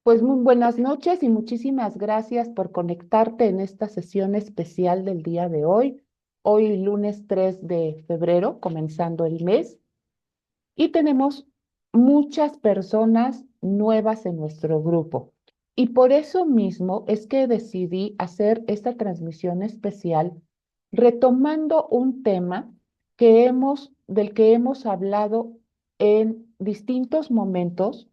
Pues muy buenas noches y muchísimas gracias por conectarte en esta sesión especial del día de hoy. Hoy lunes 3 de febrero, comenzando el mes, y tenemos muchas personas nuevas en nuestro grupo. Y por eso mismo es que decidí hacer esta transmisión especial retomando un tema del que hemos hablado en distintos momentos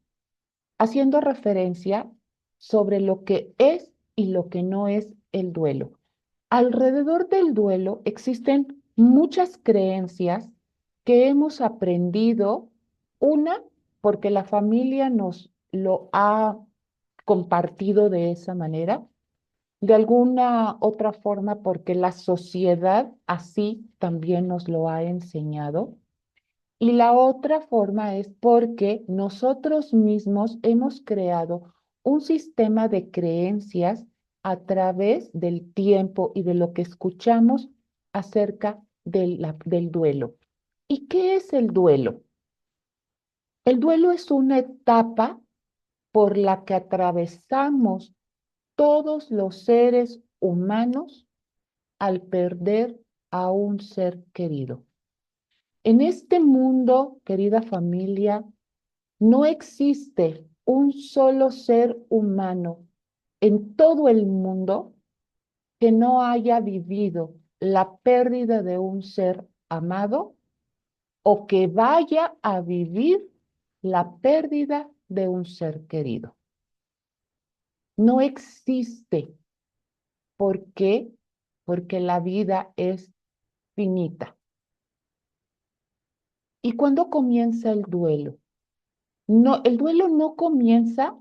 haciendo referencia sobre lo que es y lo que no es el duelo. Alrededor del duelo existen muchas creencias que hemos aprendido, una, porque la familia nos lo ha compartido de esa manera, de alguna otra forma porque la sociedad así también nos lo ha enseñado. Y la otra forma es porque nosotros mismos hemos creado un sistema de creencias a través del tiempo y de lo que escuchamos acerca del duelo. ¿Y qué es el duelo? El duelo es una etapa por la que atravesamos todos los seres humanos al perder a un ser querido. En este mundo, querida familia, no existe un solo ser humano en todo el mundo que no haya vivido la pérdida de un ser amado o que vaya a vivir la pérdida de un ser querido. No existe. ¿Por qué? Porque la vida es finita. ¿Y cuándo comienza el duelo? No, el duelo no comienza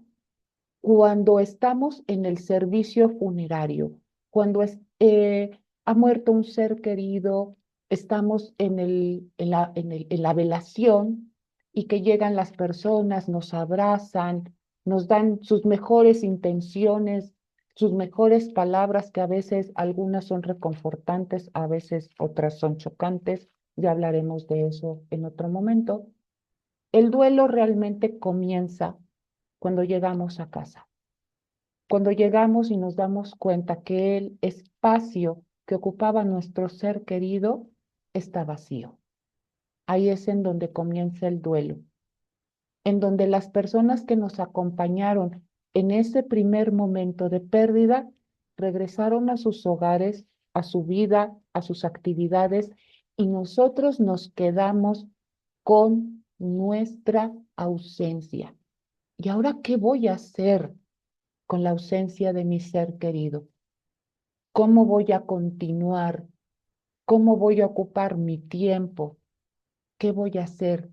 cuando estamos en el servicio funerario, ha muerto un ser querido, estamos en la velación y que llegan las personas, nos abrazan, nos dan sus mejores intenciones, sus mejores palabras, que a veces algunas son reconfortantes, a veces otras son chocantes. Ya hablaremos de eso en otro momento. El duelo realmente comienza cuando llegamos a casa, cuando llegamos y nos damos cuenta que el espacio que ocupaba nuestro ser querido está vacío. Ahí es en donde comienza el duelo, en donde las personas que nos acompañaron en ese primer momento de pérdida regresaron a sus hogares, a su vida, a sus actividades, y nosotros nos quedamos con nuestra ausencia. ¿Y ahora qué voy a hacer con la ausencia de mi ser querido? ¿Cómo voy a continuar? ¿Cómo voy a ocupar mi tiempo? ¿Qué voy a hacer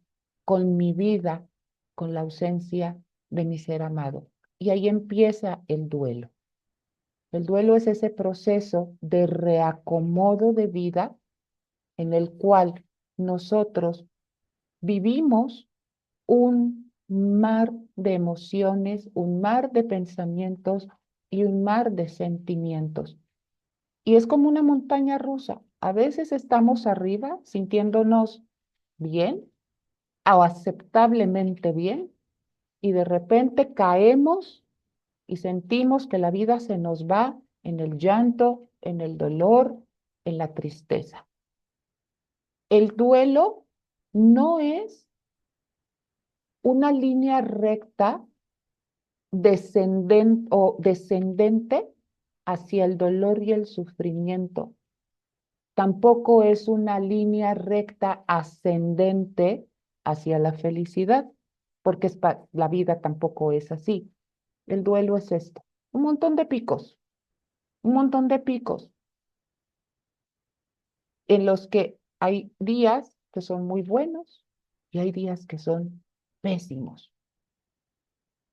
con mi vida con la ausencia de mi ser amado? Y ahí empieza el duelo. El duelo es ese proceso de reacomodo de vida en el cual nosotros vivimos un mar de emociones, un mar de pensamientos y un mar de sentimientos. Y es como una montaña rusa. A veces estamos arriba sintiéndonos bien o aceptablemente bien y de repente caemos y sentimos que la vida se nos va en el llanto, en el dolor, en la tristeza. El duelo no es una línea recta descendente hacia el dolor y el sufrimiento. Tampoco es una línea recta ascendente hacia la felicidad, porque la vida tampoco es así. El duelo es esto, un montón de picos, un montón de picos en los que hay días que son muy buenos y hay días que son pésimos.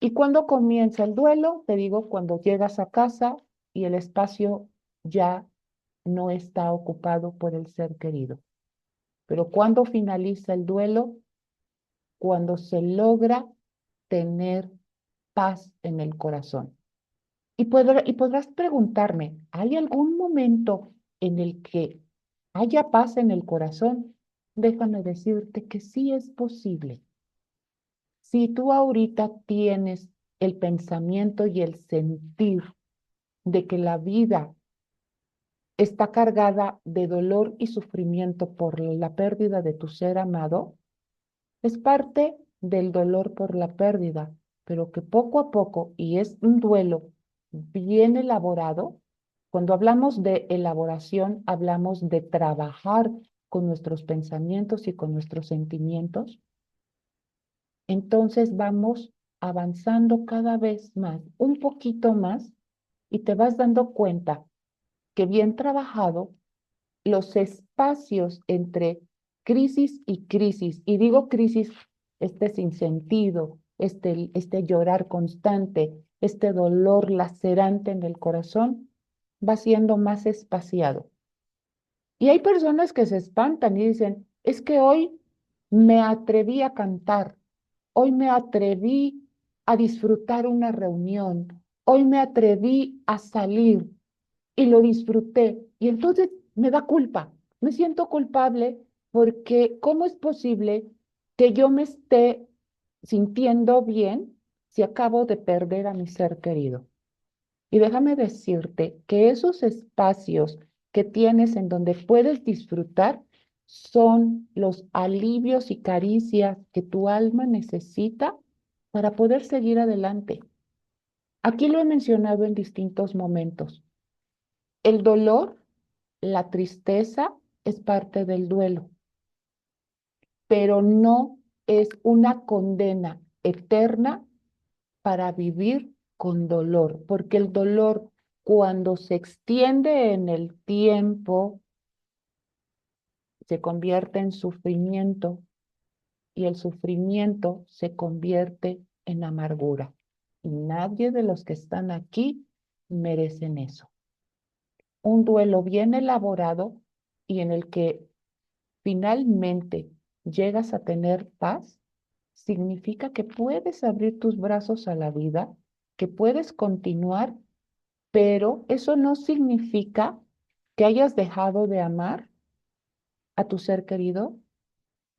¿Y cuando comienza el duelo? Te digo, cuando llegas a casa y el espacio ya no está ocupado por el ser querido. Pero ¿cuándo finaliza el duelo? Cuando se logra tener paz en el corazón. Y podrás preguntarme, ¿hay algún momento en el que haya paz en el corazón? Déjame decirte que sí es posible. Si tú ahorita tienes el pensamiento y el sentir de que la vida está cargada de dolor y sufrimiento por la pérdida de tu ser amado, es parte del dolor por la pérdida, pero que poco a poco, y es un duelo bien elaborado, cuando hablamos de elaboración, hablamos de trabajar con nuestros pensamientos y con nuestros sentimientos, entonces vamos avanzando cada vez más, un poquito más, y te vas dando cuenta que bien trabajado, los espacios entre crisis y crisis, y digo crisis, este sinsentido, este llorar constante, este dolor lacerante en el corazón, va siendo más espaciado. Y hay personas que se espantan y dicen, es que hoy me atreví a cantar, hoy me atreví a disfrutar una reunión, hoy me atreví a salir y lo disfruté. Y entonces me da culpa, me siento culpable porque ¿cómo es posible que yo me esté sintiendo bien si acabo de perder a mi ser querido? Y déjame decirte que esos espacios que tienes en donde puedes disfrutar son los alivios y caricias que tu alma necesita para poder seguir adelante. Aquí lo he mencionado en distintos momentos. El dolor, la tristeza es parte del duelo, pero no es una condena eterna para vivir con dolor, porque el dolor cuando se extiende en el tiempo se convierte en sufrimiento y el sufrimiento se convierte en amargura. Y nadie de los que están aquí merecen eso. Un duelo bien elaborado y en el que finalmente llegas a tener paz, significa que puedes abrir tus brazos a la vida, que puedes continuar, pero eso no significa que hayas dejado de amar a tu ser querido,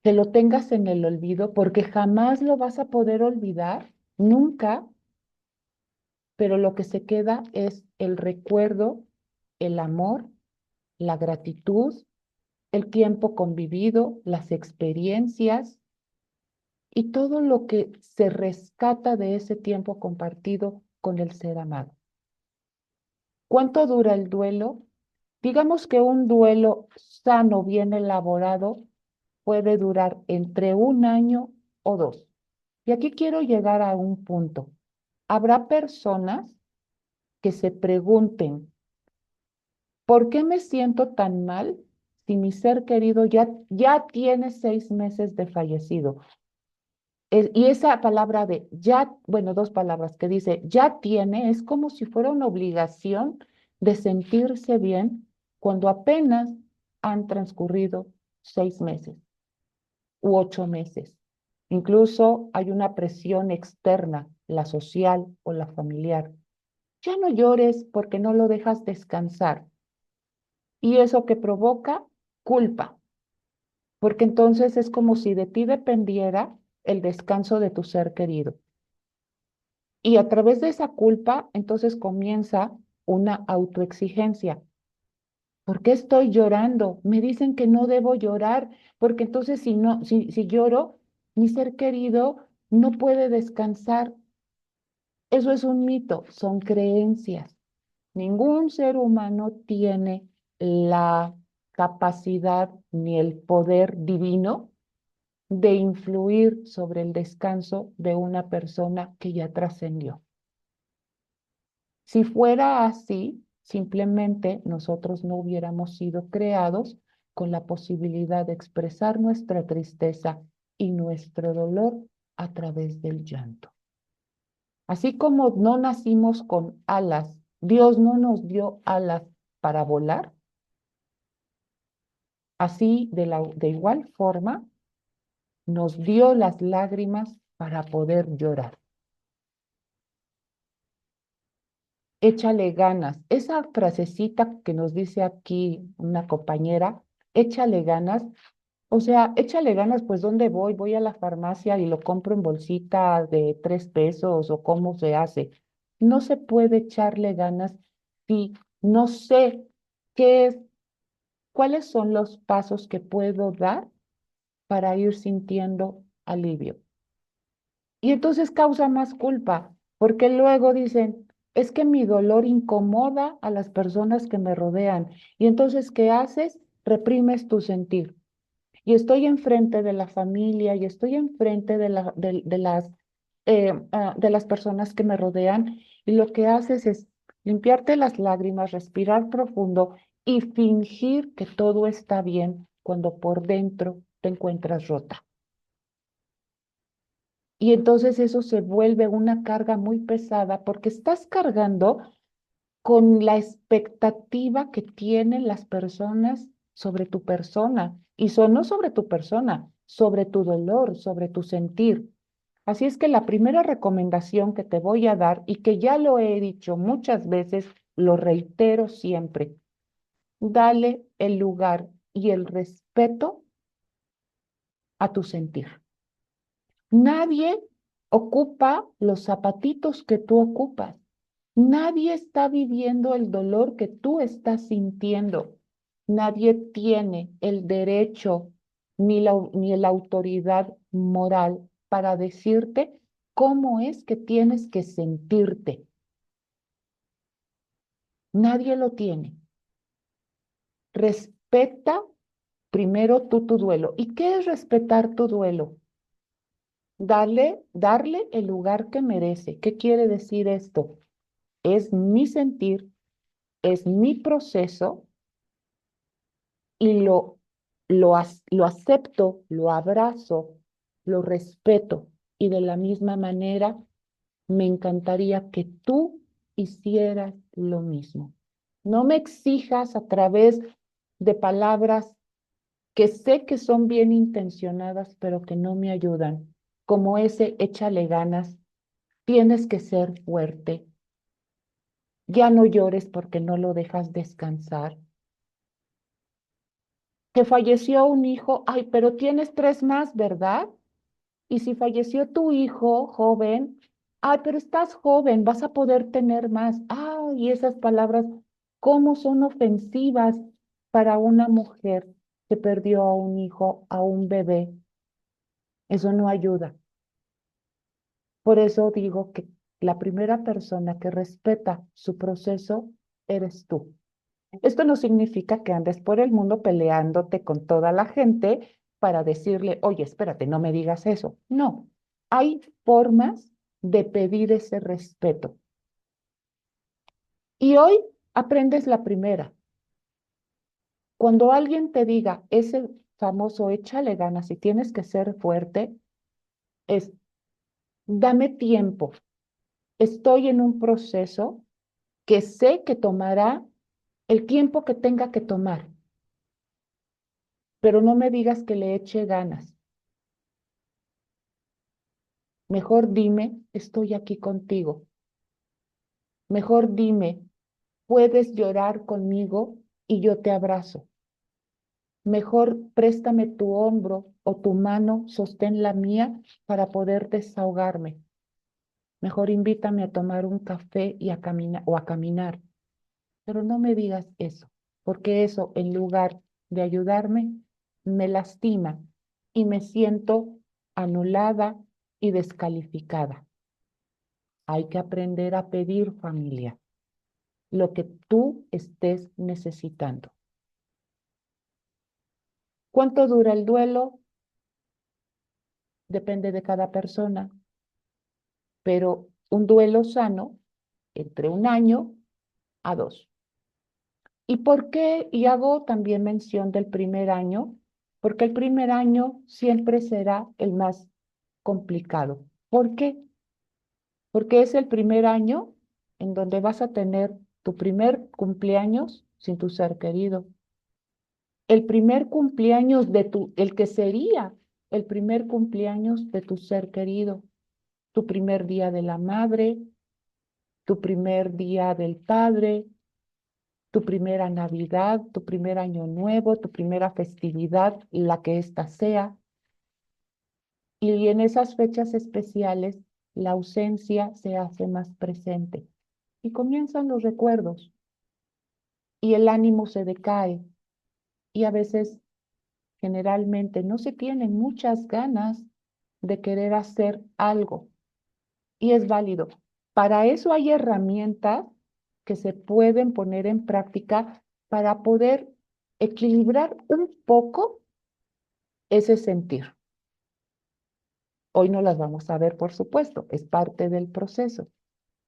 que lo tengas en el olvido, porque jamás lo vas a poder olvidar, nunca, pero lo que se queda es el recuerdo, el amor, la gratitud, el tiempo convivido, las experiencias y todo lo que se rescata de ese tiempo compartido con el ser amado. ¿Cuánto dura el duelo? Digamos que un duelo sano, bien elaborado, puede durar entre un año o dos. Y aquí quiero llegar a un punto. Habrá personas que se pregunten, ¿por qué me siento tan mal si mi ser querido ya tiene 6 meses de fallecido? Y esa palabra de ya, bueno, dos palabras que dice ya tiene, es como si fuera una obligación de sentirse bien cuando apenas han transcurrido 6 meses u 8 meses. Incluso hay una presión externa, la social o la familiar. Ya no llores porque no lo dejas descansar. Y eso que provoca culpa, porque entonces es como si de ti dependiera el descanso de tu ser querido. Y a través de esa culpa, entonces comienza una autoexigencia. ¿Por qué estoy llorando? Me dicen que no debo llorar, porque entonces si no, si lloro, mi ser querido no puede descansar. Eso es un mito, son creencias. Ningún ser humano tiene la capacidad ni el poder divino de influir sobre el descanso de una persona que ya trascendió. Si fuera así, simplemente nosotros no hubiéramos sido creados con la posibilidad de expresar nuestra tristeza y nuestro dolor a través del llanto. Así como no nacimos con alas, Dios no nos dio alas para volar, así de igual forma nos dio las lágrimas para poder llorar. Échale ganas. Esa frasecita que nos dice aquí una compañera, échale ganas, O sea, échale ganas, pues ¿dónde voy? Voy a la farmacia y lo compro en bolsita de 3 pesos o cómo se hace. No se puede echarle ganas si no sé qué es, cuáles son los pasos que puedo dar para ir sintiendo alivio. Y entonces causa más culpa, porque luego dicen, es que mi dolor incomoda a las personas que me rodean. Y entonces, ¿qué haces? Reprimes tu sentir. Y estoy enfrente de la familia y estoy enfrente de las personas que me rodean. Y lo que haces es limpiarte las lágrimas, respirar profundo y fingir que todo está bien cuando por dentro te encuentras rota. Y entonces eso se vuelve una carga muy pesada porque estás cargando con la expectativa que tienen las personas sobre tu persona. Y no sobre tu persona, sobre tu dolor, sobre tu sentir. Así es que la primera recomendación que te voy a dar, y que ya lo he dicho muchas veces, lo reitero siempre, dale el lugar y el respeto a tu sentir. Nadie ocupa los zapatitos que tú ocupas. Nadie está viviendo el dolor que tú estás sintiendo. Nadie tiene el derecho ni la autoridad moral para decirte cómo es que tienes que sentirte. Nadie lo tiene. Respeta primero tú tu duelo. ¿Y qué es respetar tu duelo? Darle el lugar que merece. ¿Qué quiere decir esto? Es mi sentir, es mi proceso y lo acepto, lo abrazo, lo respeto. Y de la misma manera, me encantaría que tú hicieras lo mismo. No me exijas a través de palabras que sé que son bien intencionadas, pero que no me ayudan, como ese échale ganas, tienes que ser fuerte, ya no llores porque no lo dejas descansar. Que falleció un hijo, ay, pero tienes 3 más, ¿verdad? Y si falleció tu hijo joven, ay, pero estás joven, vas a poder tener más. Ay, y esas palabras, ¿cómo son ofensivas para una mujer que perdió a un hijo, a un bebé? Eso no ayuda. Por eso digo que la primera persona que respeta su proceso eres tú. Esto no significa que andes por el mundo peleándote con toda la gente para decirle, oye, espérate, no me digas eso. No, hay formas de pedir ese respeto. Y hoy aprendes la primera. Cuando alguien te diga ese famoso échale ganas y tienes que ser fuerte, es dame tiempo. Estoy en un proceso que sé que tomará el tiempo que tenga que tomar, pero no me digas que le eche ganas. Mejor dime, estoy aquí contigo. Mejor dime, puedes llorar conmigo y yo te abrazo. Mejor préstame tu hombro o tu mano, sostén la mía para poder desahogarme. Mejor invítame a tomar un café y a caminar o a caminar. Pero no me digas eso, porque eso, en lugar de ayudarme, me lastima y me siento anulada y descalificada. Hay que aprender a pedir, familia, lo que tú estés necesitando. ¿Cuánto dura el duelo? Depende de cada persona, pero un duelo sano entre 1 año a 2. ¿Y por qué? Y hago también mención del primer año, porque el primer año siempre será el más complicado. ¿Por qué? Porque es el primer año en donde vas a tener tu primer cumpleaños sin tu ser querido. El primer cumpleaños el que sería el primer cumpleaños de tu ser querido, tu primer día de la madre, tu primer día del padre, tu primera Navidad, tu primer Año Nuevo, tu primera festividad, la que ésta sea. Y en esas fechas especiales, la ausencia se hace más presente y comienzan los recuerdos y el ánimo se decae y a veces, generalmente, no se tienen muchas ganas de querer hacer algo y es válido. Para eso hay herramientas que se pueden poner en práctica para poder equilibrar un poco ese sentir. Hoy no las vamos a ver, por supuesto, es parte del proceso,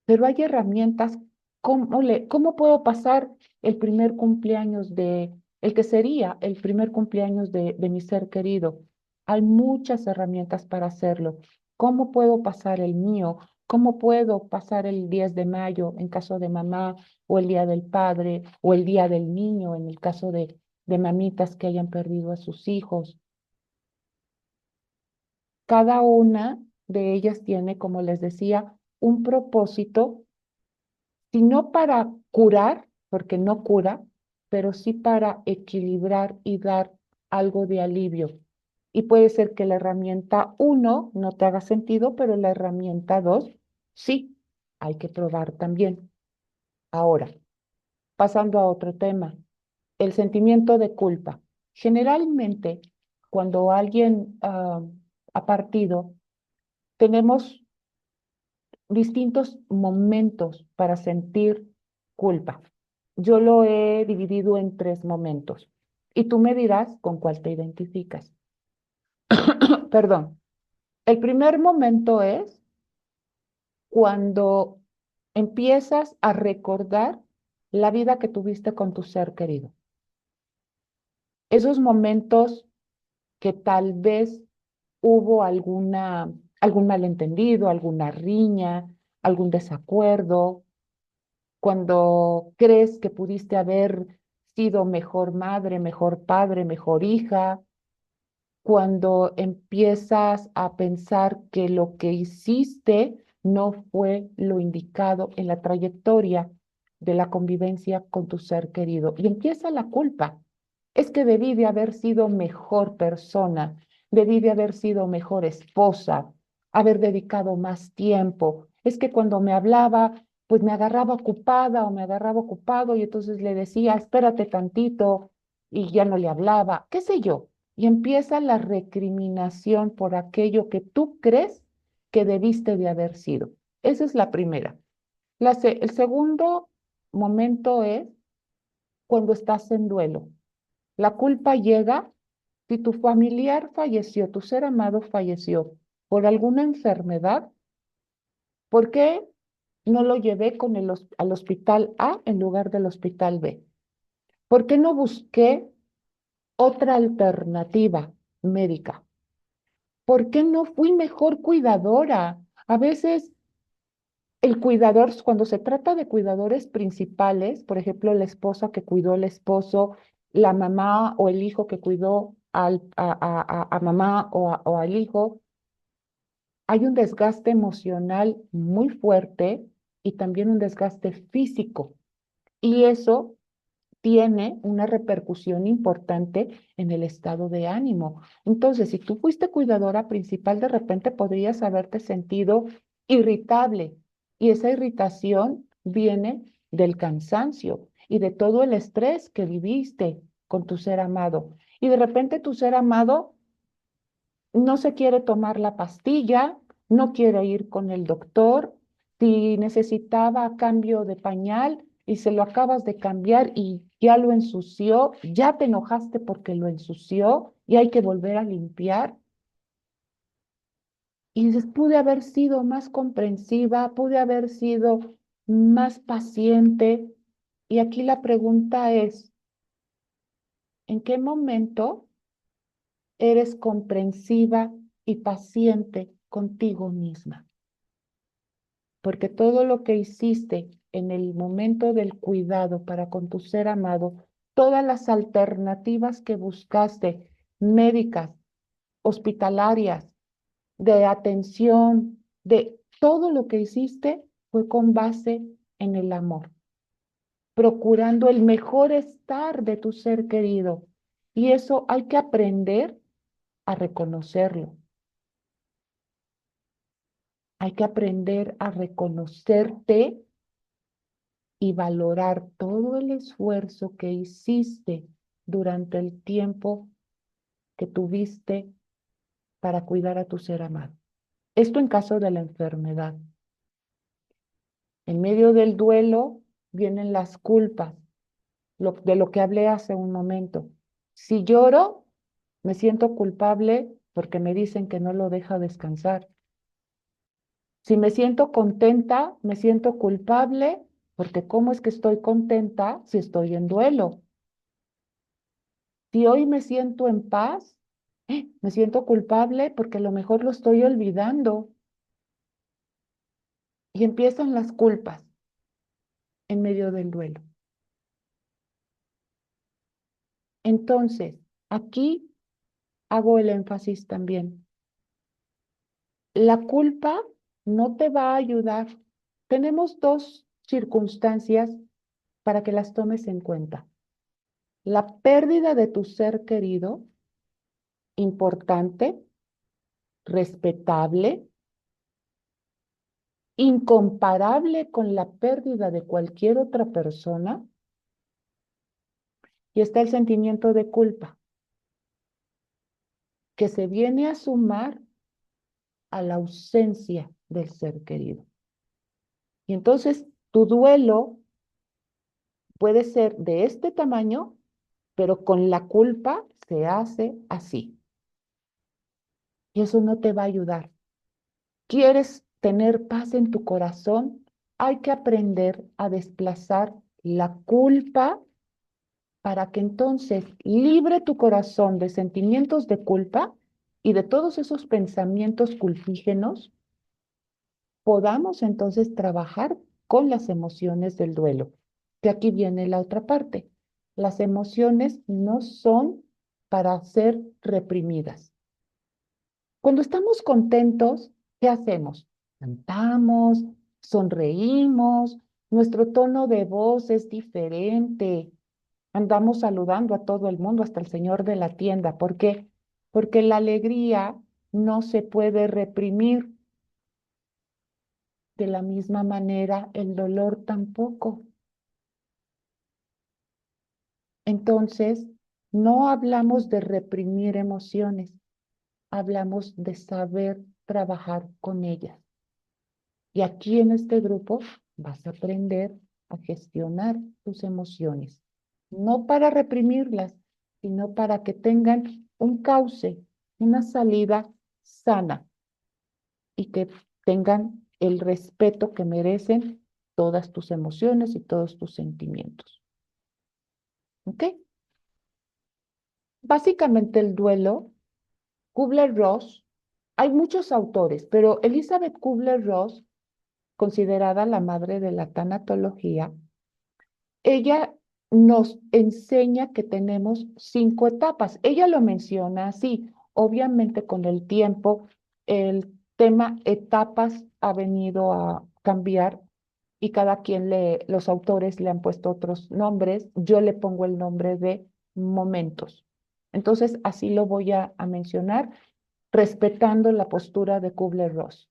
pero hay herramientas. ¿Cómo puedo pasar el primer cumpleaños el que sería el primer cumpleaños de mi ser querido? Hay muchas herramientas para hacerlo. ¿Cómo puedo pasar el mío? ¿Cómo puedo pasar el 10 de mayo en caso de mamá, o el Día del Padre, o el Día del Niño en el caso de mamitas que hayan perdido a sus hijos? Cada una de ellas tiene, como les decía, un propósito, si no para curar, porque no cura, pero sí para equilibrar y dar algo de alivio. Y puede ser que la herramienta uno no te haga sentido, pero la herramienta 2 sí, hay que probar también. Ahora, pasando a otro tema, el sentimiento de culpa. Generalmente, cuando alguien ha partido, tenemos distintos momentos para sentir culpa. Yo lo he dividido en 3 momentos y tú me dirás con cuál te identificas. Perdón. El primer momento es cuando empiezas a recordar la vida que tuviste con tu ser querido. Esos momentos que tal vez hubo algún malentendido, alguna riña, algún desacuerdo, cuando crees que pudiste haber sido mejor madre, mejor padre, mejor hija, cuando empiezas a pensar que lo que hiciste no fue lo indicado en la trayectoria de la convivencia con tu ser querido. Y empieza la culpa. Es que debí de haber sido mejor persona, debí de haber sido mejor esposa, haber dedicado más tiempo. Es que cuando me hablaba, pues me agarraba ocupada o me agarraba ocupado y entonces le decía, espérate tantito y ya no le hablaba, qué sé yo. Y empieza la recriminación por aquello que tú crees que debiste de haber sido. Esa es la primera. El segundo momento es cuando estás en duelo. La culpa llega si tu familiar falleció, tu ser amado falleció por alguna enfermedad. ¿Por qué no lo llevé al hospital A en lugar del hospital B? ¿Por qué no busqué otra alternativa médica? ¿Por qué no fui mejor cuidadora? A veces el cuidador, cuando se trata de cuidadores principales, por ejemplo, la esposa que cuidó al esposo, la mamá o el hijo que cuidó a mamá o al hijo, hay un desgaste emocional muy fuerte y también un desgaste físico. Y eso tiene una repercusión importante en el estado de ánimo. Entonces, si tú fuiste cuidadora principal, de repente podrías haberte sentido irritable y esa irritación viene del cansancio y de todo el estrés que viviste con tu ser amado. Y de repente tu ser amado no se quiere tomar la pastilla, no quiere ir con el doctor, si necesitaba cambio de pañal y se lo acabas de cambiar y ya lo ensució, ya te enojaste porque lo ensució y hay que volver a limpiar. Y dices, pude haber sido más comprensiva, pude haber sido más paciente. Y aquí la pregunta es, ¿en qué momento eres comprensiva y paciente contigo misma? Porque todo lo que hiciste en el momento del cuidado para con tu ser amado, todas las alternativas que buscaste, médicas, hospitalarias, de atención, de todo lo que hiciste fue con base en el amor. procurando el mejor estar de tu ser querido. Y eso hay que aprender a reconocerlo. Hay que aprender a reconocerte y valorar todo el esfuerzo que hiciste durante el tiempo que tuviste para cuidar a tu ser amado. Esto en caso de la enfermedad. En medio del duelo vienen las culpas, de lo que hablé hace un momento. Si lloro, me siento culpable porque me dicen que no lo deja descansar. Si me siento contenta, me siento culpable porque ¿cómo es que estoy contenta si estoy en duelo? Si hoy me siento en paz, me siento culpable porque a lo mejor lo estoy olvidando. Y empiezan las culpas en medio del duelo. Entonces, aquí hago el énfasis también. La culpa no te va a ayudar. Tenemos dos circunstancias para que las tomes en cuenta. La pérdida de tu ser querido, importante, respetable, incomparable con la pérdida de cualquier otra persona, y está el sentimiento de culpa, que se viene a sumar a la ausencia del ser querido. Y entonces tu duelo puede ser de este tamaño, pero con la culpa se hace así. Y eso no te va a ayudar. ¿Quieres tener paz en tu corazón? Hay que aprender a desplazar la culpa para que entonces libre tu corazón de sentimientos de culpa y de todos esos pensamientos culpígenos, podamos entonces trabajar con las emociones del duelo. Que aquí viene la otra parte. Las emociones no son para ser reprimidas. Cuando estamos contentos, ¿qué hacemos? Cantamos, sonreímos, nuestro tono de voz es diferente. Andamos saludando a todo el mundo, hasta el señor de la tienda. ¿Por qué? Porque la alegría no se puede reprimir. De la misma manera, el dolor tampoco. Entonces, no hablamos de reprimir emociones, hablamos de saber trabajar con ellas. Y aquí en este grupo vas a aprender a gestionar tus emociones, no para reprimirlas, sino para que tengan un cauce, una salida sana y que tengan el respeto que merecen todas tus emociones y todos tus sentimientos. ¿Ok? Básicamente el duelo, Kubler-Ross, hay muchos autores, pero Elizabeth Kubler-Ross, considerada la madre de la tanatología, ella nos enseña que tenemos 5 etapas. Ella lo menciona así. Obviamente con el tiempo el tema etapas ha venido a cambiar y cada quien los autores le han puesto otros nombres. Yo le pongo el nombre de momentos. Entonces así lo voy a mencionar respetando la postura de Kubler-Ross.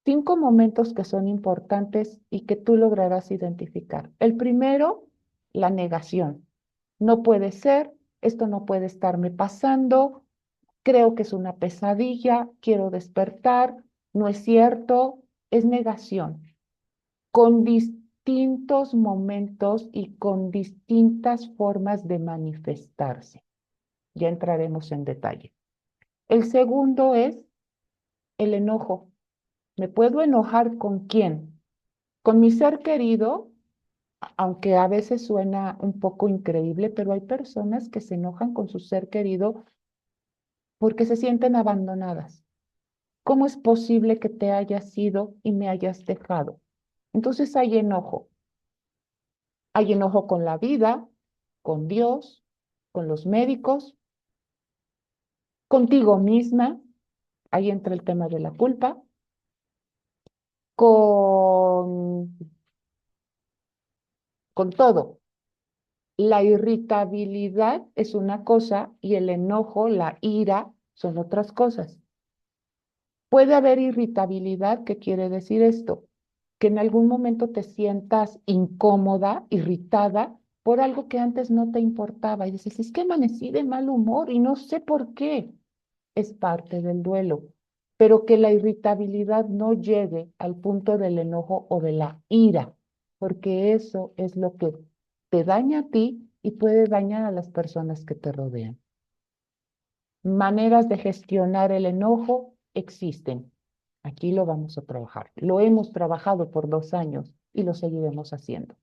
5 momentos que son importantes y que tú lograrás identificar. El primero, la negación. No puede ser, esto no puede estarme pasando, creo que es una pesadilla, quiero despertar, no es cierto, es negación. Con distintos momentos y con distintas formas de manifestarse. Ya entraremos en detalle. El segundo es el enojo. ¿Me puedo enojar con quién? Con mi ser querido, aunque a veces suena un poco increíble, pero hay personas que se enojan con su ser querido porque se sienten abandonadas. ¿Cómo es posible que te hayas ido y me hayas dejado? Entonces hay enojo. Hay enojo con la vida, con Dios, con los médicos, contigo misma. Ahí entra el tema de la culpa. Con con todo. La irritabilidad es una cosa y el enojo, la ira, son otras cosas. Puede haber irritabilidad, ¿qué quiere decir esto? Que en algún momento te sientas incómoda, irritada por algo que antes no te importaba y dices, es que amanecí de mal humor y no sé por qué. Es parte del duelo, pero que la irritabilidad no llegue al punto del enojo o de la ira, porque eso es lo que te daña a ti y puede dañar a las personas que te rodean. Maneras de gestionar el enojo existen. Aquí lo vamos a trabajar. Lo hemos trabajado por 2 años y lo seguiremos haciendo.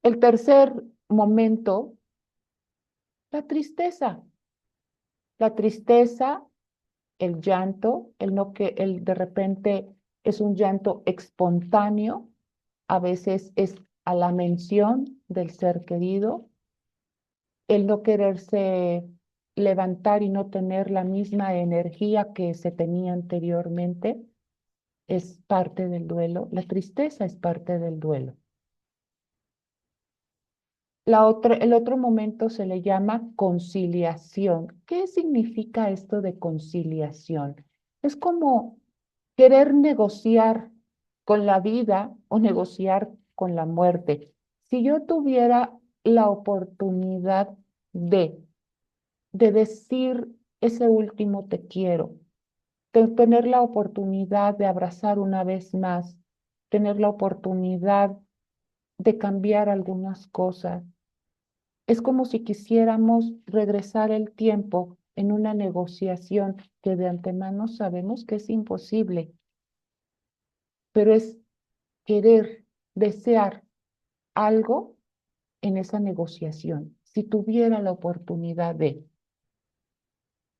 El tercer momento, la tristeza. La tristeza, el llanto, el no que el de repente es un llanto espontáneo, a veces es a la mención del ser querido, el no quererse levantar y no tener la misma energía que se tenía anteriormente es parte del duelo. La tristeza es parte del duelo. El otro momento se le llama conciliación. ¿Qué significa esto de conciliación? Es como querer negociar con la vida o negociar con la muerte. Si yo tuviera la oportunidad de decir ese último te quiero, de tener la oportunidad de abrazar una vez más, tener la oportunidad de cambiar algunas cosas, es como si quisiéramos regresar el tiempo en una negociación que de antemano sabemos que es imposible, pero es querer, desear algo en esa negociación, si tuviera la oportunidad de.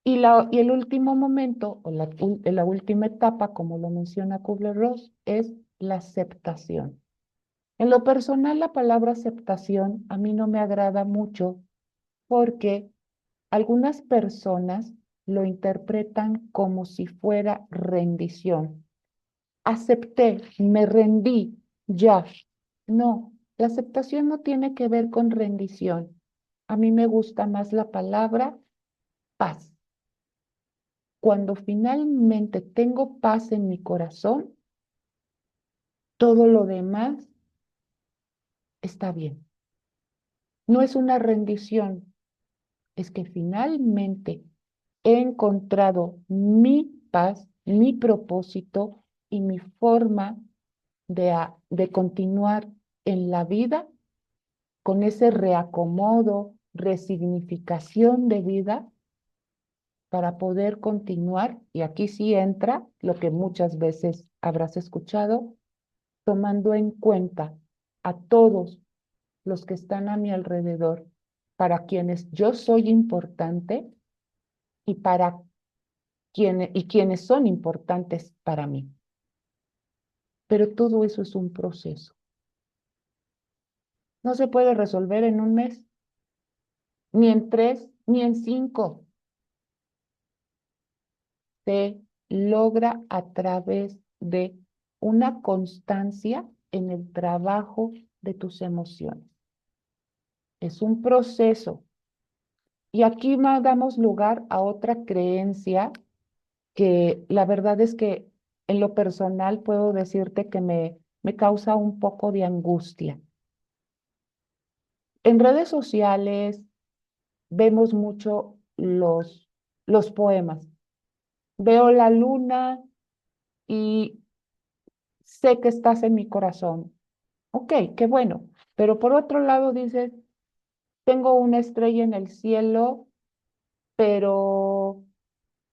Y el último momento, o la última etapa, como lo menciona Kubler-Ross, es la aceptación. En lo personal, la palabra aceptación a mí no me agrada mucho porque algunas personas lo interpretan como si fuera rendición. Acepté, me rendí, ya. No, la aceptación no tiene que ver con rendición. A mí me gusta más la palabra paz. Cuando finalmente tengo paz en mi corazón, todo lo demás está bien. No es una rendición, es que finalmente he encontrado mi paz, mi propósito y mi forma de continuar en la vida con ese reacomodo, resignificación de vida para poder continuar. Y aquí sí entra lo que muchas veces habrás escuchado, tomando en cuenta a todos los que están a mi alrededor, para quienes yo soy importante y para quienes son importantes para mí. Pero todo eso es un proceso. No se puede resolver en un mes, ni en 3, ni en 5. Se logra a través de una constancia en el trabajo de tus emociones. Es un proceso. Y aquí damos lugar a otra creencia que la verdad es que en lo personal puedo decirte que me causa un poco de angustia. En redes sociales vemos mucho los poemas. Veo la luna y sé que estás en mi corazón. Ok, qué bueno. Pero por otro lado dices, tengo una estrella en el cielo, pero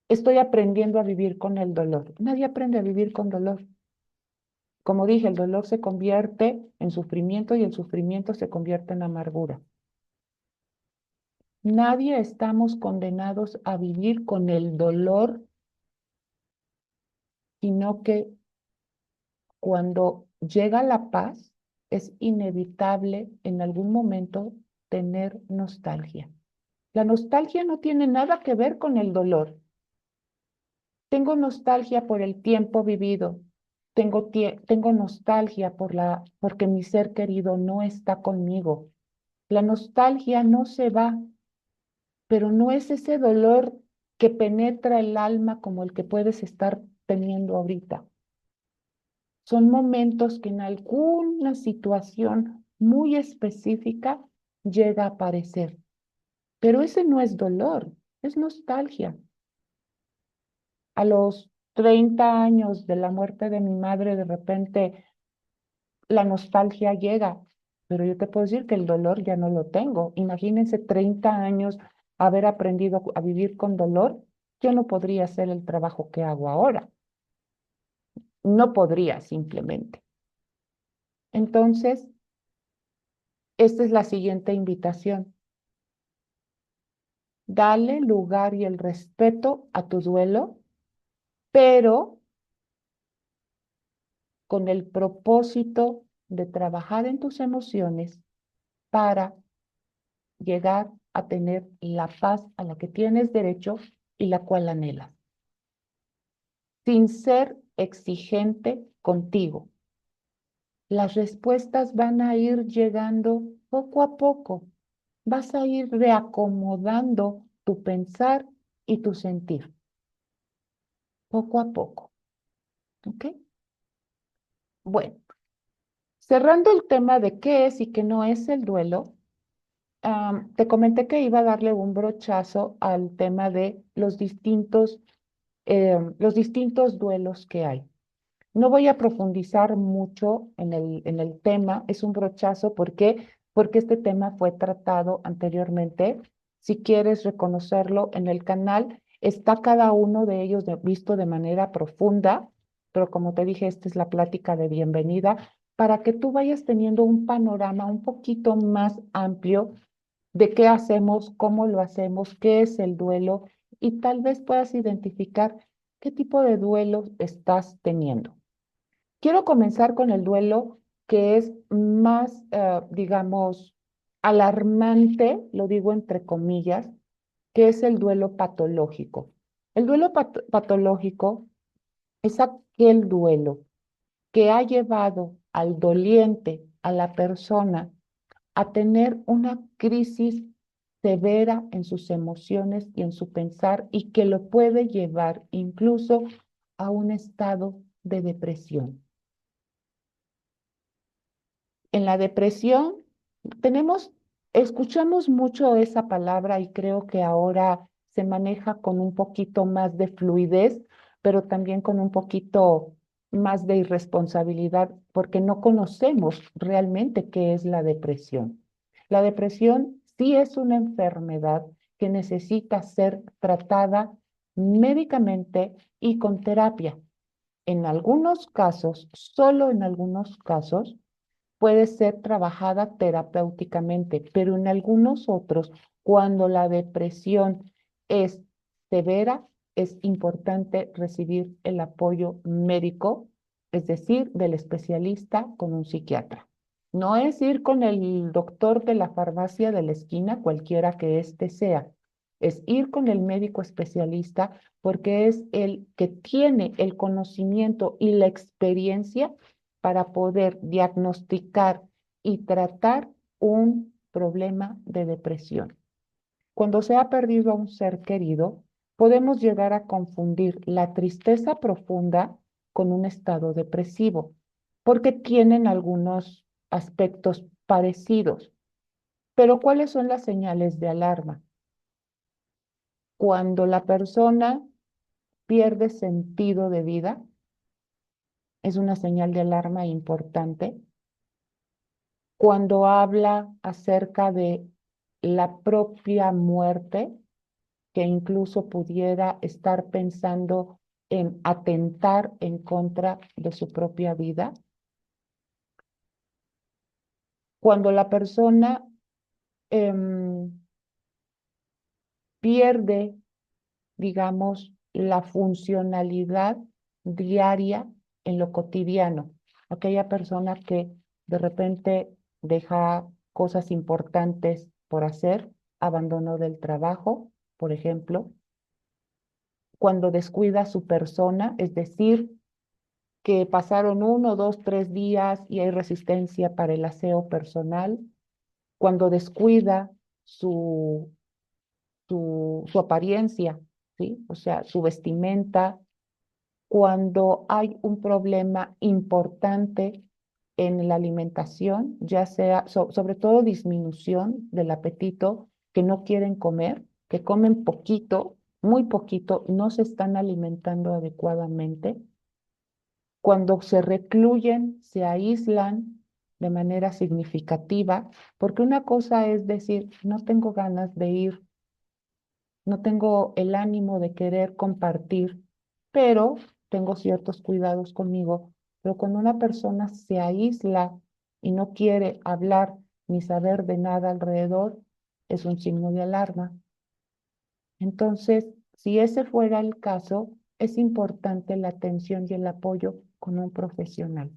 estoy aprendiendo a vivir con el dolor. Nadie aprende a vivir con dolor. Como dije, el dolor se convierte en sufrimiento y el sufrimiento se convierte en amargura. Nadie estamos condenados a vivir con el dolor, sino que cuando llega la paz, es inevitable en algún momento tener nostalgia. La nostalgia no tiene nada que ver con el dolor. Tengo nostalgia por el tiempo vivido. tengo nostalgia porque mi ser querido no está conmigo. La nostalgia no se va, pero no es ese dolor que penetra el alma como el que puedes estar teniendo ahorita. Son momentos que en alguna situación muy específica llega a aparecer, pero ese no es dolor, es nostalgia. A los 30 años de la muerte de mi madre, de repente la nostalgia llega, pero yo te puedo decir que el dolor ya no lo tengo. Imagínense 30 años haber aprendido a vivir con dolor. Yo no podría hacer el trabajo que hago ahora. No podría simplemente. Entonces, esta es la siguiente invitación. Dale lugar y el respeto a tu duelo, pero con el propósito de trabajar en tus emociones para llegar a tener la paz a la que tienes derecho y la cual anhelas, sin ser exigente contigo. Las respuestas van a ir llegando poco a poco. Vas a ir reacomodando tu pensar y tu sentir, poco a poco. ¿Ok? Bueno, cerrando el tema de qué es y qué no es el duelo, te comenté que iba a darle un brochazo al tema de los distintos duelos que hay. No voy a profundizar mucho en el tema, es un brochazo. ¿Por qué? Porque este tema fue tratado anteriormente. Si quieres reconocerlo en el canal, está cada uno de ellos visto de manera profunda, pero como te dije, esta es la plática de bienvenida para que tú vayas teniendo un panorama un poquito más amplio de qué hacemos, cómo lo hacemos, qué es el duelo y tal vez puedas identificar qué tipo de duelo estás teniendo. Quiero comenzar con el duelo que es más, digamos, alarmante, lo digo entre comillas, que es el duelo patológico. El duelo patológico es aquel duelo que ha llevado al doliente, a la persona, a tener una crisis severa en sus emociones y en su pensar y que lo puede llevar incluso a un estado de depresión. En la depresión tenemos, escuchamos mucho esa palabra y creo que ahora se maneja con un poquito más de fluidez, pero también con un poquito más de irresponsabilidad porque no conocemos realmente qué es la depresión. La depresión sí es una enfermedad que necesita ser tratada médicamente y con terapia. En algunos casos, solo en algunos casos, puede ser trabajada terapéuticamente, pero en algunos otros, cuando la depresión es severa, es importante recibir el apoyo médico, es decir, del especialista con un psiquiatra. No es ir con el doctor de la farmacia de la esquina, cualquiera que éste sea. Es ir con el médico especialista porque es el que tiene el conocimiento y la experiencia para poder diagnosticar y tratar un problema de depresión. Cuando se ha perdido a un ser querido, podemos llegar a confundir la tristeza profunda con un estado depresivo, porque tienen algunos aspectos parecidos. Pero ¿cuáles son las señales de alarma? Cuando la persona pierde sentido de vida, es una señal de alarma importante. Cuando habla acerca de la propia muerte, que incluso pudiera estar pensando en atentar en contra de su propia vida. Cuando la persona em, pierde, digamos, la funcionalidad diaria en lo cotidiano, aquella persona que de repente deja cosas importantes por hacer, abandono del trabajo, por ejemplo, cuando descuida su persona, es decir, que pasaron 1, 2, 3 días y hay resistencia para el aseo personal, cuando descuida su, su apariencia, ¿sí? O sea, su vestimenta, cuando hay un problema importante en la alimentación, ya sea sobre todo disminución del apetito, que no quieren comer, que comen poquito, muy poquito, no se están alimentando adecuadamente, cuando se recluyen, se aíslan de manera significativa, porque una cosa es decir, no tengo ganas de ir, no tengo el ánimo de querer compartir, pero tengo ciertos cuidados conmigo. Pero cuando una persona se aísla y no quiere hablar ni saber de nada alrededor, es un signo de alarma. Entonces, si ese fuera el caso, es importante la atención y el apoyo con un profesional.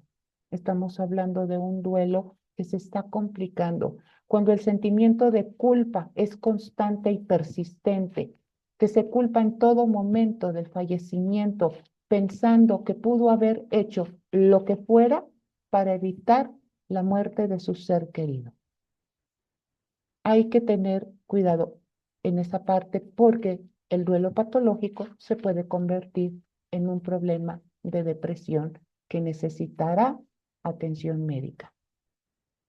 Estamos hablando de un duelo que se está complicando. Cuando el sentimiento de culpa es constante y persistente, que se culpa en todo momento del fallecimiento, pensando que pudo haber hecho lo que fuera para evitar la muerte de su ser querido. Hay que tener cuidado en esa parte porque el duelo patológico se puede convertir en un problema de depresión que necesitará atención médica.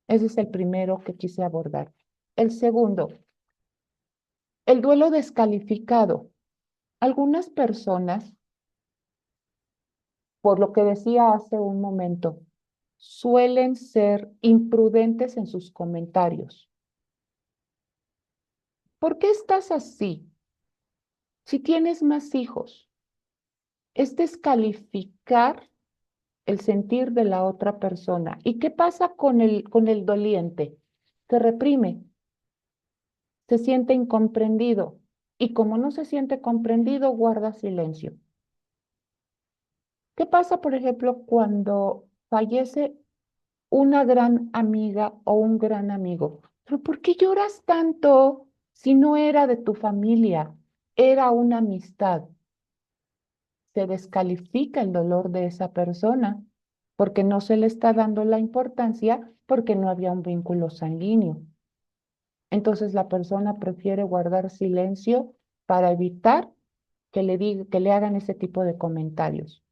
Ese es el primero que quise abordar. El segundo, el duelo descalificado. Algunas personas, por lo que decía hace un momento, suelen ser imprudentes en sus comentarios. ¿Por qué estás así? Si tienes más hijos, es descalificar el sentir de la otra persona. ¿Y qué pasa con el doliente? Se reprime, se siente incomprendido y como no se siente comprendido, guarda silencio. ¿Qué pasa, por ejemplo, cuando fallece una gran amiga o un gran amigo? ¿Pero por qué lloras tanto si no era de tu familia? Era una amistad. Se descalifica el dolor de esa persona porque no se le está dando la importancia porque no había un vínculo sanguíneo. Entonces la persona prefiere guardar silencio para evitar que le hagan ese tipo de comentarios.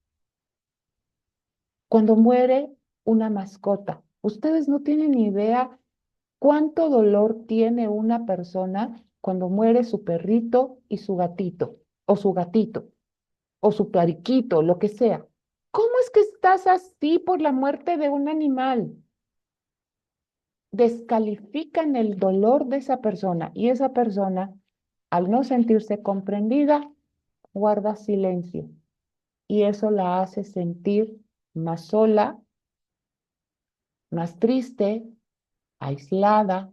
Cuando muere una mascota, ustedes no tienen idea cuánto dolor tiene una persona cuando muere su perrito y su gatito, o su gatito, o su periquito, lo que sea. ¿Cómo es que estás así por la muerte de un animal? Descalifican el dolor de esa persona y esa persona, al no sentirse comprendida, guarda silencio y eso la hace sentir más sola, más triste, aislada.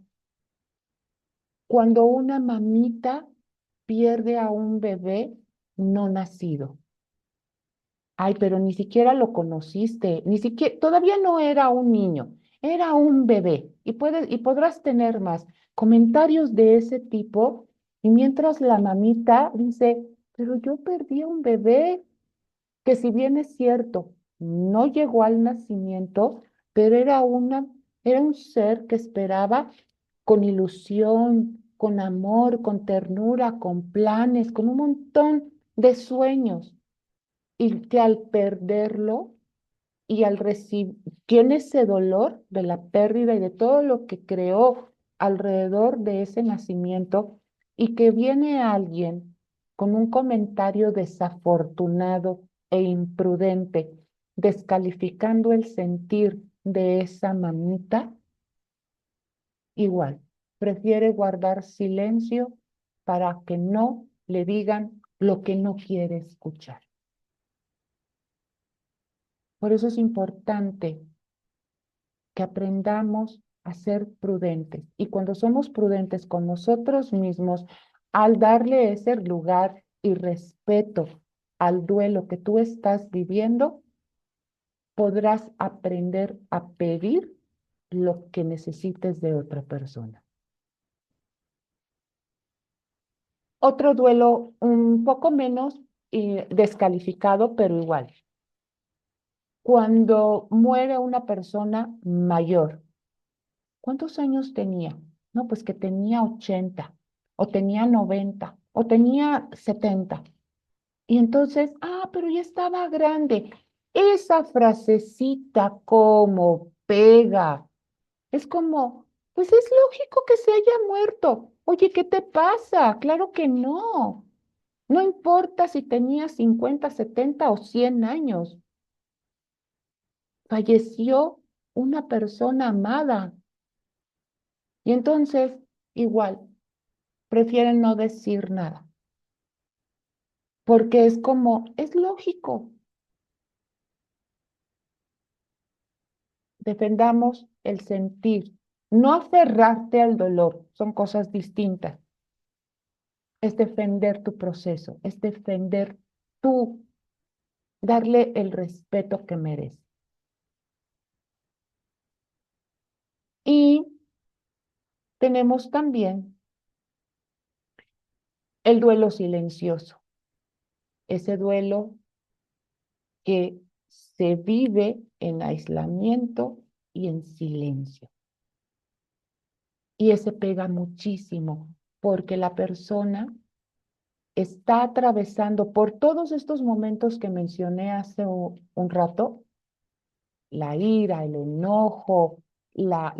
Cuando una mamita pierde a un bebé no nacido. Ay, pero ni siquiera lo conociste, ni siquiera, todavía no era un niño, era un bebé y podrás tener más comentarios de ese tipo. Y mientras la mamita dice, pero yo perdí a un bebé, que si bien es cierto, no llegó al nacimiento, pero era un ser que esperaba con ilusión, con amor, con ternura, con planes, con un montón de sueños y que al perderlo y al recibir, tiene ese dolor de la pérdida y de todo lo que creó alrededor de ese nacimiento y que viene alguien con un comentario desafortunado e imprudente, descalificando el sentir de esa mamita, igual, prefiere guardar silencio para que no le digan lo que no quiere escuchar. Por eso es importante que aprendamos a ser prudentes. Y cuando somos prudentes con nosotros mismos, al darle ese lugar y respeto al duelo que tú estás viviendo, podrás aprender a pedir lo que necesites de otra persona. Otro duelo un poco menos descalificado, pero igual. Cuando muere una persona mayor, ¿cuántos años tenía? No, pues que tenía 80, o tenía 90, o tenía 70. Y entonces, pero ya estaba grande. Esa frasecita como pega. Es como, pues es lógico que se haya muerto. Oye, ¿qué te pasa? Claro que no. No importa si tenía 50, 70 o 100 años. Falleció una persona amada. Y entonces, igual, prefieren no decir nada. Porque es como, es lógico. Defendamos el sentir. No aferrarte al dolor. Son cosas distintas. Es defender tu proceso. Es defender tu darle el respeto que merece. Y tenemos también el duelo silencioso, ese duelo que se vive en aislamiento y en silencio. Y ese pega muchísimo porque la persona está atravesando por todos estos momentos que mencioné hace un rato, la ira, el enojo, la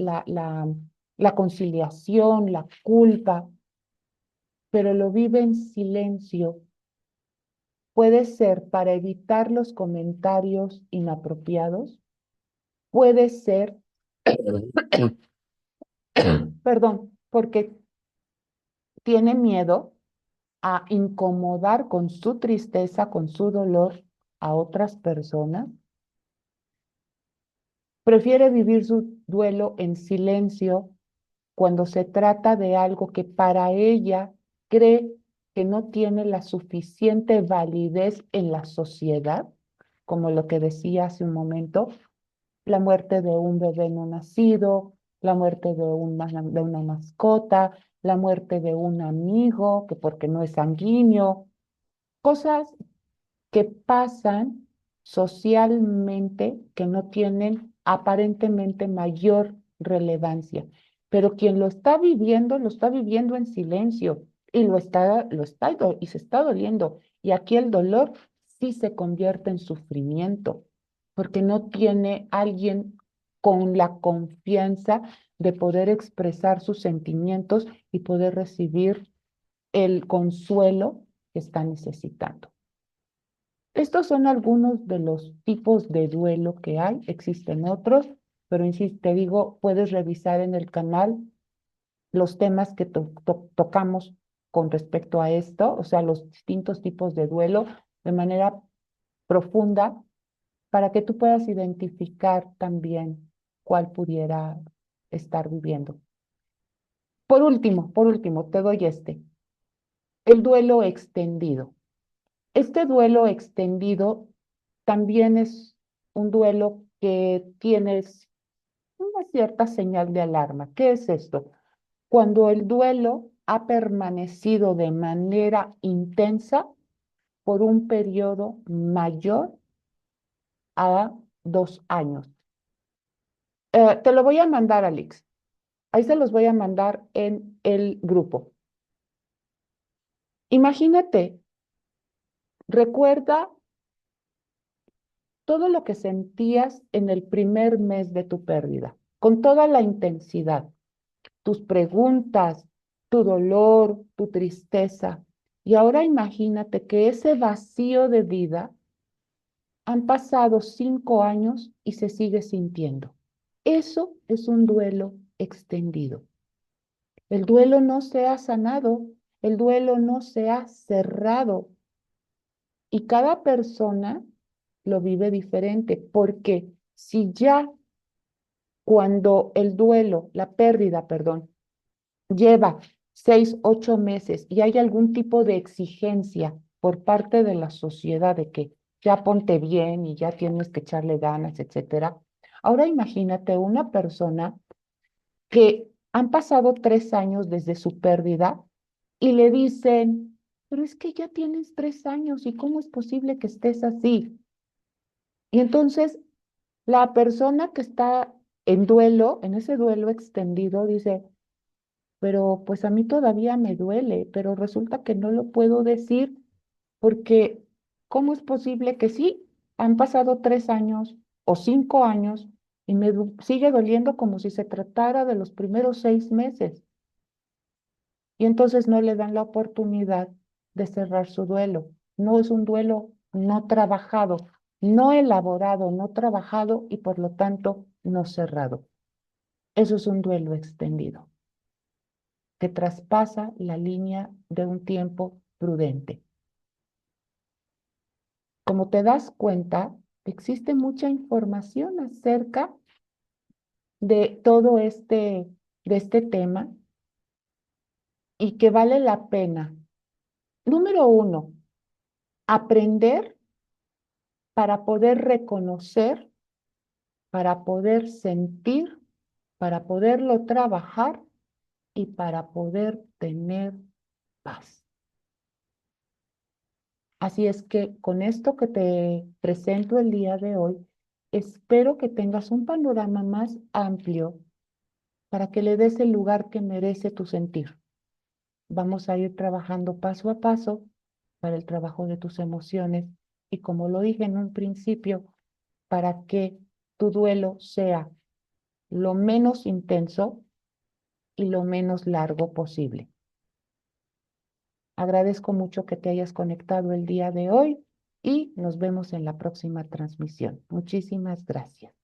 conciliación, la culpa, pero lo vive en silencio. Puede ser para evitar los comentarios inapropiados, puede ser, perdón, porque tiene miedo a incomodar con su tristeza, con su dolor a otras personas, prefiere vivir su duelo en silencio cuando se trata de algo que para ella cree que no tiene la suficiente validez en la sociedad, como lo que decía hace un momento, la muerte de un bebé no nacido, la muerte de una mascota, la muerte de un amigo, que porque no es sanguíneo, cosas que pasan socialmente que no tienen aparentemente mayor relevancia, pero quien lo está viviendo en silencio y y se está doliendo. Y aquí el dolor sí se convierte en sufrimiento, porque no tiene alguien con la confianza de poder expresar sus sentimientos y poder recibir el consuelo que está necesitando. Estos son algunos de los tipos de duelo que hay, existen otros, pero insisto, te digo, puedes revisar en el canal los temas que tocamos con respecto a esto, o sea, los distintos tipos de duelo de manera profunda para que tú puedas identificar también cuál pudiera estar viviendo. Por último, te doy el duelo extendido. Este duelo extendido también es un duelo que tienes una cierta señal de alarma. ¿Qué es esto? Cuando el duelo ha permanecido de manera intensa por un periodo mayor a 2 años. Te lo voy a mandar, Alex. Ahí se los voy a mandar en el grupo. Imagínate, recuerda todo lo que sentías en el primer mes de tu pérdida, con toda la intensidad, tus preguntas, tu dolor, tu tristeza. Y ahora imagínate que ese vacío de vida han pasado 5 años y se sigue sintiendo. Eso es un duelo extendido. El duelo no se ha sanado, el duelo no se ha cerrado y cada persona lo vive diferente, porque si ya cuando el duelo, la pérdida, perdón, lleva 6, 8 meses y hay algún tipo de exigencia por parte de la sociedad de que ya ponte bien y ya tienes que echarle ganas, etcétera. Ahora imagínate una persona que han pasado 3 años desde su pérdida y le dicen, pero es que ya tienes 3 años y cómo es posible que estés así. Y entonces La persona que está en duelo, en ese duelo extendido, dice, pero pues a mí todavía me duele, pero resulta que no lo puedo decir porque ¿cómo es posible que sí? Han pasado 3 años o 5 años y me sigue doliendo como si se tratara de los primeros 6 meses. Y entonces no le dan la oportunidad de cerrar su duelo. No es un duelo no trabajado, no elaborado, no trabajado y por lo tanto no cerrado. Eso es un duelo extendido, que traspasa la línea de un tiempo prudente. Como te das cuenta, existe mucha información acerca de todo de este tema y que vale la pena. Número uno, aprender para poder reconocer, para poder sentir, para poderlo trabajar y para poder tener paz. Así es que con esto que te presento el día de hoy, espero que tengas un panorama más amplio para que le des el lugar que merece tu sentir. Vamos a ir trabajando paso a paso para el trabajo de tus emociones y como lo dije en un principio, para que tu duelo sea lo menos intenso y lo menos largo posible. Agradezco mucho que te hayas conectado el día de hoy y nos vemos en la próxima transmisión. Muchísimas gracias.